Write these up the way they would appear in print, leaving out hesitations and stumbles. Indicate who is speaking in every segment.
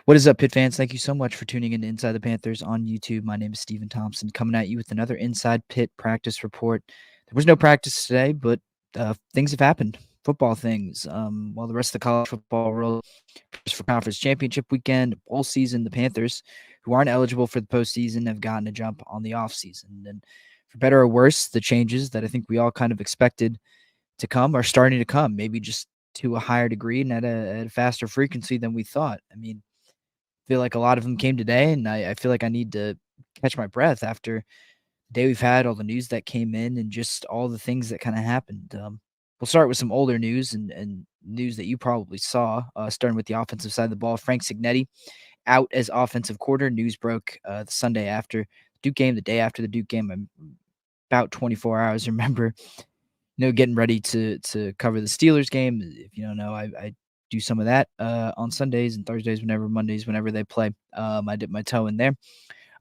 Speaker 1: What is up, Pitt fans? Thank you so much for tuning in to Inside the Panthers on YouTube. My name is Stephen Thompson, coming at you with another Inside Pitt practice report. There was no practice today, but things have happened. Football things. While the rest of the college football world prepares for conference championship weekend, bowl season, the Panthers, who aren't eligible for the postseason, have gotten a jump on the offseason. And for better or worse, the changes that I think we all kind of expected to come are starting to come, maybe just to a higher degree and at a faster frequency than we thought. I mean, feel like a lot of them came today, and I feel like I need to catch my breath after the day we've had, all the news that came in, and just all the things that kind of happened. We'll start with some older news and news that you probably saw, starting with the offensive side of the ball. Frank Signetti out as offensive coordinator. News broke the Sunday after Duke game, the day after the Duke game. I'm about 24 hours. Remember, getting ready to cover the Steelers game. If you don't know, I do some of that on Sundays and Thursdays, Mondays, whenever they play. I dip my toe in there.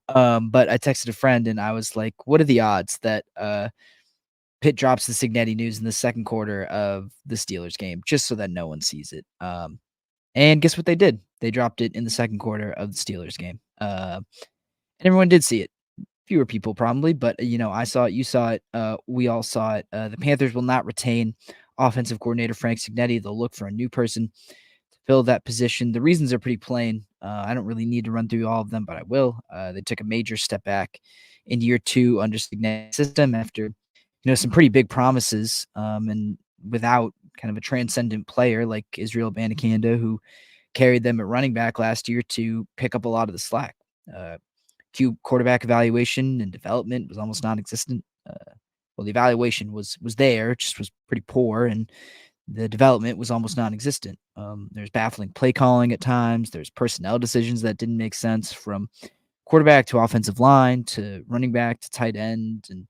Speaker 1: But I texted a friend and I was like, what are the odds that Pitt drops the Signetti news in the second quarter of the Steelers game, just so that no one sees it? And guess what they did? They dropped it in the second quarter of the Steelers game. And everyone did see it. Fewer people probably, but I saw it, you saw it, we all saw it. The Panthers will not retain offensive coordinator Frank Signetti. They'll look for a new person to fill that position. The reasons are pretty plain. I don't really need to run through all of them, but I will. They took a major step back in year two under Signetti's system after some pretty big promises, and without kind of a transcendent player like Israel Abanikanda, who carried them at running back last year to pick up a lot of the slack. Quarterback evaluation and development was almost non-existent. Well, the evaluation was there, just was pretty poor, and the development was almost non-existent. There's baffling play calling at times. There's personnel decisions that didn't make sense, from quarterback to offensive line to running back to tight end. And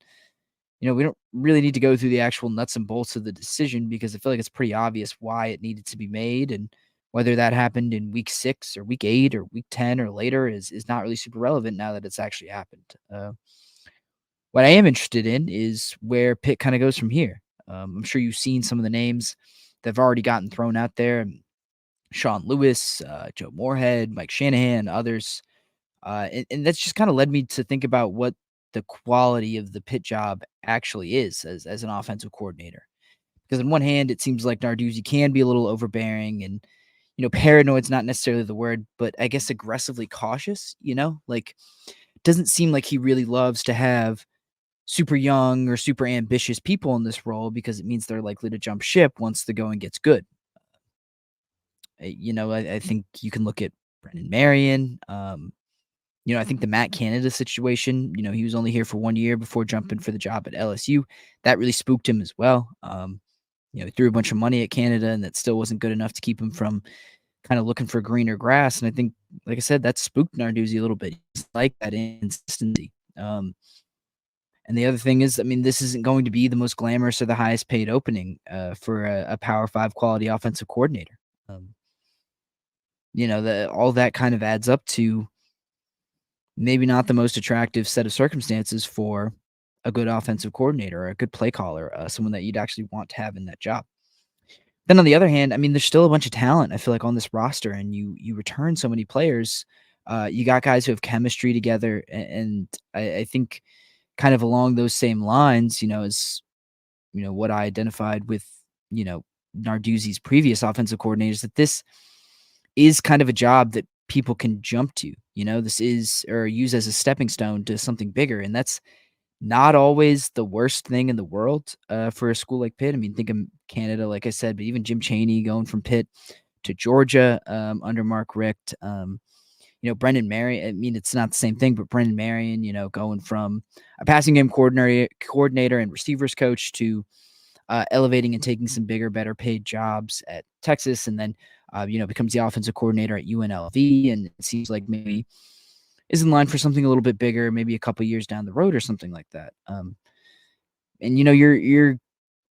Speaker 1: we don't really need to go through the actual nuts and bolts of the decision, because I feel like it's pretty obvious why it needed to be made, and whether that happened in week 6 or week 8 or week 10 or later is not really super relevant now that it's actually happened. What I am interested in is where Pitt kind of goes from here. I'm sure you've seen some of the names that have already gotten thrown out there: Sean Lewis, Joe Moorhead, Mike Shanahan, others. And that's just kind of led me to think about what the quality of the Pitt job actually is as an offensive coordinator. Because on one hand, it seems like Narduzzi can be a little overbearing, and paranoid's not necessarily the word, but I guess aggressively cautious. Like, doesn't seem like he really loves to have super young or super ambitious people in this role, because it means they're likely to jump ship once the going gets good. I think you can look at Brendan Marion. I think the Matt Canada situation, he was only here for 1 year before jumping for the job at LSU. That really spooked him as well. He threw a bunch of money at Canada, and that still wasn't good enough to keep him from kind of looking for greener grass. And I think, like I said, that spooked Narduzzi a little bit. He's like that inconsistency. And the other thing is, I mean, this isn't going to be the most glamorous or the highest paid opening for a Power 5 quality offensive coordinator. All that kind of adds up to maybe not the most attractive set of circumstances for a good offensive coordinator or a good play caller, someone that you'd actually want to have in that job. Then on the other hand, I mean, there's still a bunch of talent, I feel like, on this roster, and you return so many players. You got guys who have chemistry together, and I think kind of along those same lines, is what I identified with Narduzzi's previous offensive coordinators, that this is kind of a job that people can jump to. This is, or use as a stepping stone to something bigger, and that's not always the worst thing in the world for a school like Pitt. I mean, think of Canada, like I said, but even Jim Chaney going from Pitt to Georgia under Mark Richt. Brendan Marion, I mean, it's not the same thing, but Brendan Marion, going from a passing game coordinator and receivers coach to elevating and taking some bigger, better paid jobs at Texas, and then becomes the offensive coordinator at UNLV, and it seems like maybe is in line for something a little bit bigger, maybe a couple years down the road or something like that. And you're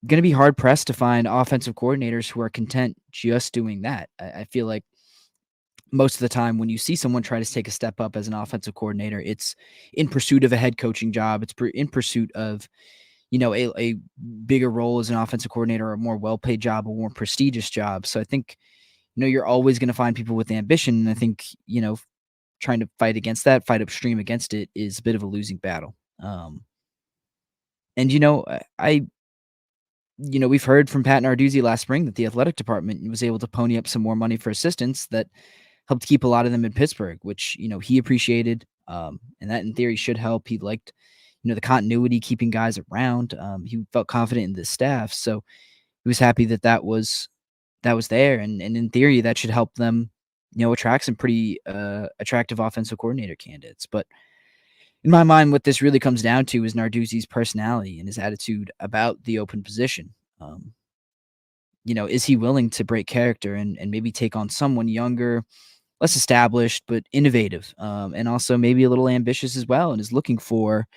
Speaker 1: going to be hard pressed to find offensive coordinators who are content just doing that. I feel like most of the time when you see someone try to take a step up as an offensive coordinator, it's in pursuit of a head coaching job. It's in pursuit of a bigger role as an offensive coordinator, or a more well-paid job, a more prestigious job. So I think you're always going to find people with ambition. And I think, trying to fight against that, fight upstream against it is a bit of a losing battle. And, we've heard from Pat Narduzzi last spring that the athletic department was able to pony up some more money for assistants that helped keep a lot of them in Pittsburgh, which, he appreciated. And that in theory should help. He liked, the continuity, keeping guys around. He felt confident in the staff. So he was happy that was there. And in theory, that should help them, attract some pretty attractive offensive coordinator candidates. But in my mind, what this really comes down to is Narduzzi's personality and his attitude about the open position. Is he willing to break character and maybe take on someone younger, less established, but innovative, and also maybe a little ambitious as well, and is looking for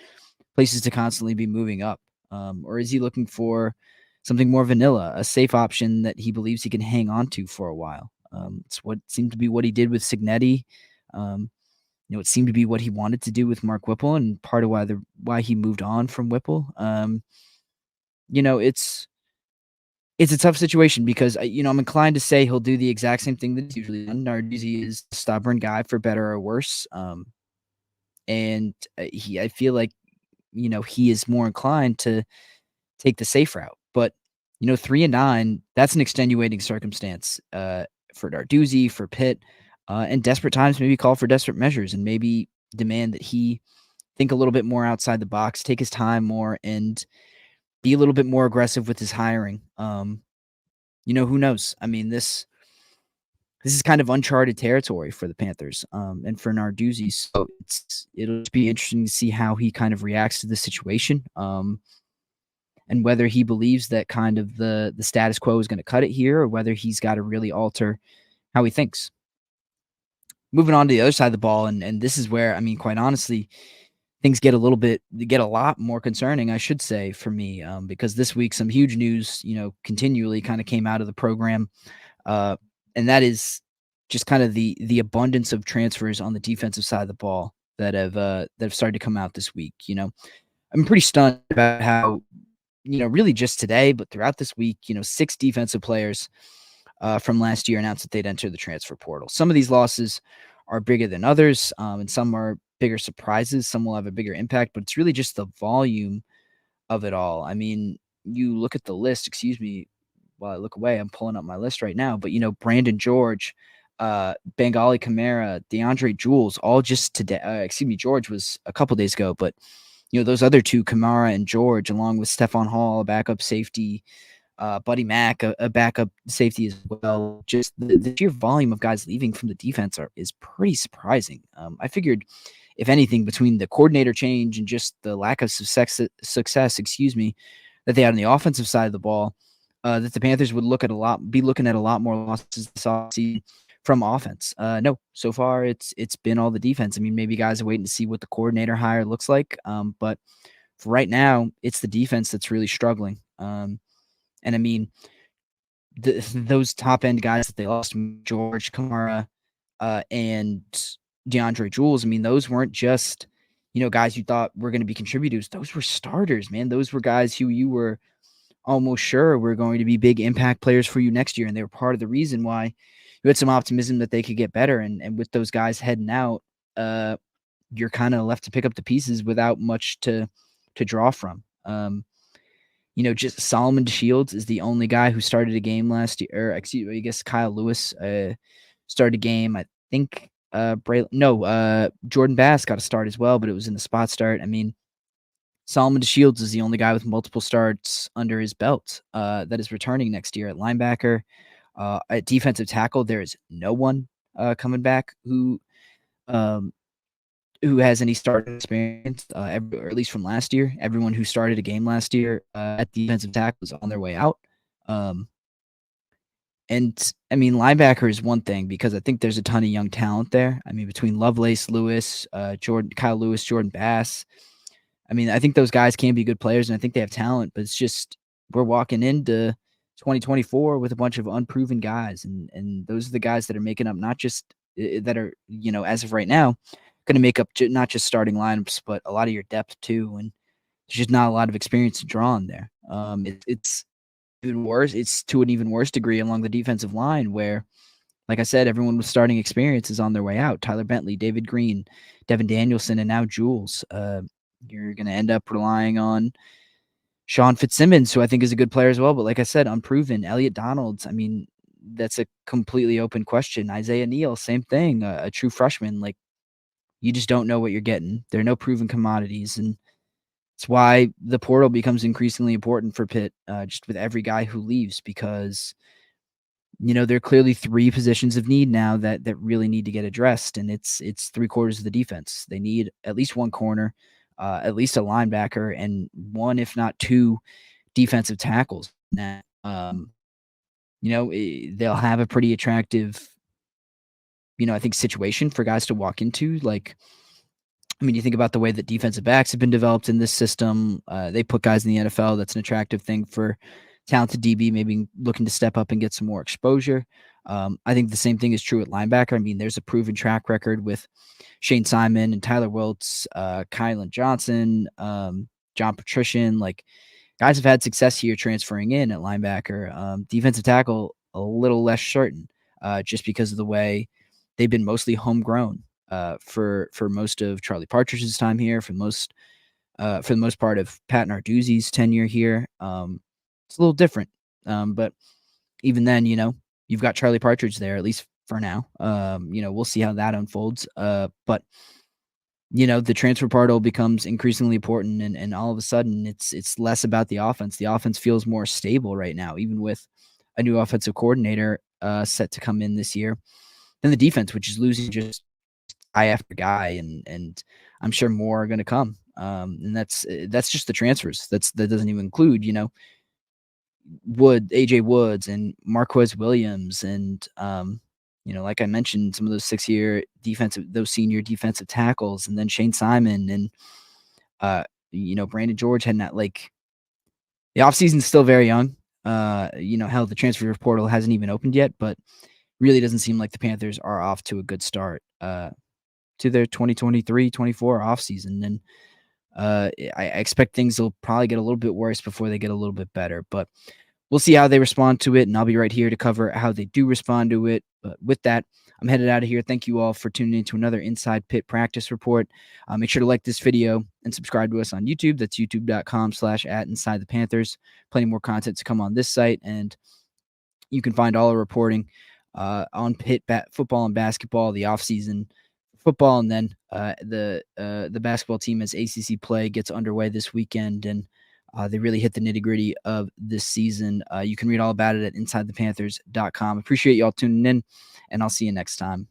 Speaker 1: places to constantly be moving up? Or is he looking for something more vanilla, a safe option that he believes he can hang on to for a while? It's what seemed to be what he did with Cignetti. It seemed to be what he wanted to do with Mark Whipple, and part of why he moved on from Whipple. It's a tough situation because I'm inclined to say he'll do the exact same thing that he's usually done. Narduzzi is a stubborn guy, for better or worse, and I feel like he is more inclined to take the safe route. But 3-9, that's an extenuating circumstance for Narduzzi, for Pitt, and desperate times maybe call for desperate measures and maybe demand that he think a little bit more outside the box, take his time more, and be a little bit more aggressive with his hiring. Who knows? I mean, this is kind of uncharted territory for the Panthers, and for Narduzzi. So it'll just be interesting to see how he kind of reacts to the situation, and whether he believes that kind of the status quo is going to cut it here, or whether he's got to really alter how he thinks. Moving on to the other side of the ball, and this is where, I mean, quite honestly, things get a lot more concerning, I should say, for me, because this week some huge news, continually kind of came out of the program, and that is just kind of the abundance of transfers on the defensive side of the ball that have started to come out this week. I'm pretty stunned about how, really just today, but throughout this week, 6 defensive players from last year announced that they'd enter the transfer portal. Some of these losses are bigger than others, and some are bigger surprises. Some will have a bigger impact, but it's really just the volume of it all. I mean, you look at the list, excuse me, while I look away, I'm pulling up my list right now, but, Brandon George, Bengali Kamara, DeAndre Jules, all just today. George was a couple days ago, but, those other 2, Kamara and George, along with Stephon Hall, a backup safety, Buddy Mack, a backup safety as well. Just the sheer volume of guys leaving from the defense is pretty surprising. I figured, if anything, between the coordinator change and just the lack of success, that they had on the offensive side of the ball, that the Panthers would be looking at a lot more losses this offseason from offense. No, so far it's been all the defense. I mean, maybe guys are waiting to see what the coordinator hire looks like, but for right now, it's the defense that's really struggling. And I mean, those top end guys that they lost, George, Kamara, and DeAndre Jules, I mean, those weren't just, guys you thought were going to be contributors. Those were starters, man. Those were guys who you were almost sure were going to be big impact players for you next year. And they were part of the reason why you had some optimism that they could get better. And with those guys heading out, you're kind of left to pick up the pieces without much to draw from. Just Solomon Shields is the only guy who started a game last year. Or I guess Kyle Lewis started a game. I think Jordan Bass got a start as well, but it was in the spot start. I mean, Solomon Shields is the only guy with multiple starts under his belt that is returning next year at linebacker. At defensive tackle, there is no one coming back who has any starting experience, or at least from last year. Everyone who started a game last year at defensive tackle is on their way out. And I mean, linebacker is one thing because I think there's a ton of young talent there. I mean, between Lovelace, Lewis, Kyle Lewis, Jordan Bass. I mean, I think those guys can be good players, and I think they have talent, but it's just we're walking into 2024 with a bunch of unproven guys, and those are the guys that are making up not just that are, as of right now, going to make up not just starting lineups, but a lot of your depth too. And there's just not a lot of experience to draw on there. It's even worse. It's to an even worse degree along the defensive line where, like I said, everyone with starting experience is on their way out. Tyler Bentley, David Green, Devin Danielson, and now Jules. You're going to end up relying on Sean Fitzsimmons, who I think is a good player as well, but like I said, unproven. Elliot Donalds, I mean, that's a completely open question. Isaiah Neal, same thing, a true freshman. Like, you just don't know what you're getting. There are no proven commodities, and it's why the portal becomes increasingly important for Pitt, just with every guy who leaves, because there are clearly three positions of need now that really need to get addressed, and it's three-quarters of the defense. They need at least one corner, at least a linebacker, and one, if not two, defensive tackles. Now, they'll have a pretty attractive, I think, situation for guys to walk into. Like, I mean, you think about the way that defensive backs have been developed in this system. They put guys in the NFL. That's an attractive thing for talented DB, maybe looking to step up and get some more exposure. I think the same thing is true at linebacker. I mean, there's a proven track record with Shane Simon and Tyler Wiltz, Kylan Johnson, John Patrician. Like, guys have had success here transferring in at linebacker. Defensive tackle, a little less certain, just because of the way they've been mostly homegrown for most of Charlie Partridge's time here, for the most part of Pat Narduzzi's tenure here. It's a little different, but even then, you've got Charlie Partridge there, at least for now. We'll see how that unfolds. But the transfer portal becomes increasingly important, and all of a sudden it's less about the offense. The offense feels more stable right now, even with a new offensive coordinator set to come in this year, than the defense, which is losing just guy after guy, and I'm sure more are going to come. And that's just the transfers. That doesn't even include, AJ Woods and Marquez Williams, and like I mentioned, some of those those senior defensive tackles, and then Shane Simon and Brandon George had not, like, the offseason's still very young. Hell, the transfer portal hasn't even opened yet, but really doesn't seem like the Panthers are off to a good start to their 2023-24 offseason. And I expect things will probably get a little bit worse before they get a little bit better. But we'll see how they respond to it, and I'll be right here to cover how they do respond to it. But with that, I'm headed out of here. Thank you all for tuning in to another Inside Pitt Practice Report. Make sure to like this video and subscribe to us on YouTube. That's youtube.com/@InsideThePanthers. Plenty more content to come on this site, and you can find all our reporting on Pitt football and basketball, the offseason football, and then the basketball team as ACC play gets underway this weekend, and they really hit the nitty-gritty of this season. You can read all about it at InsideThePanthers.com. Appreciate y'all tuning in, and I'll see you next time.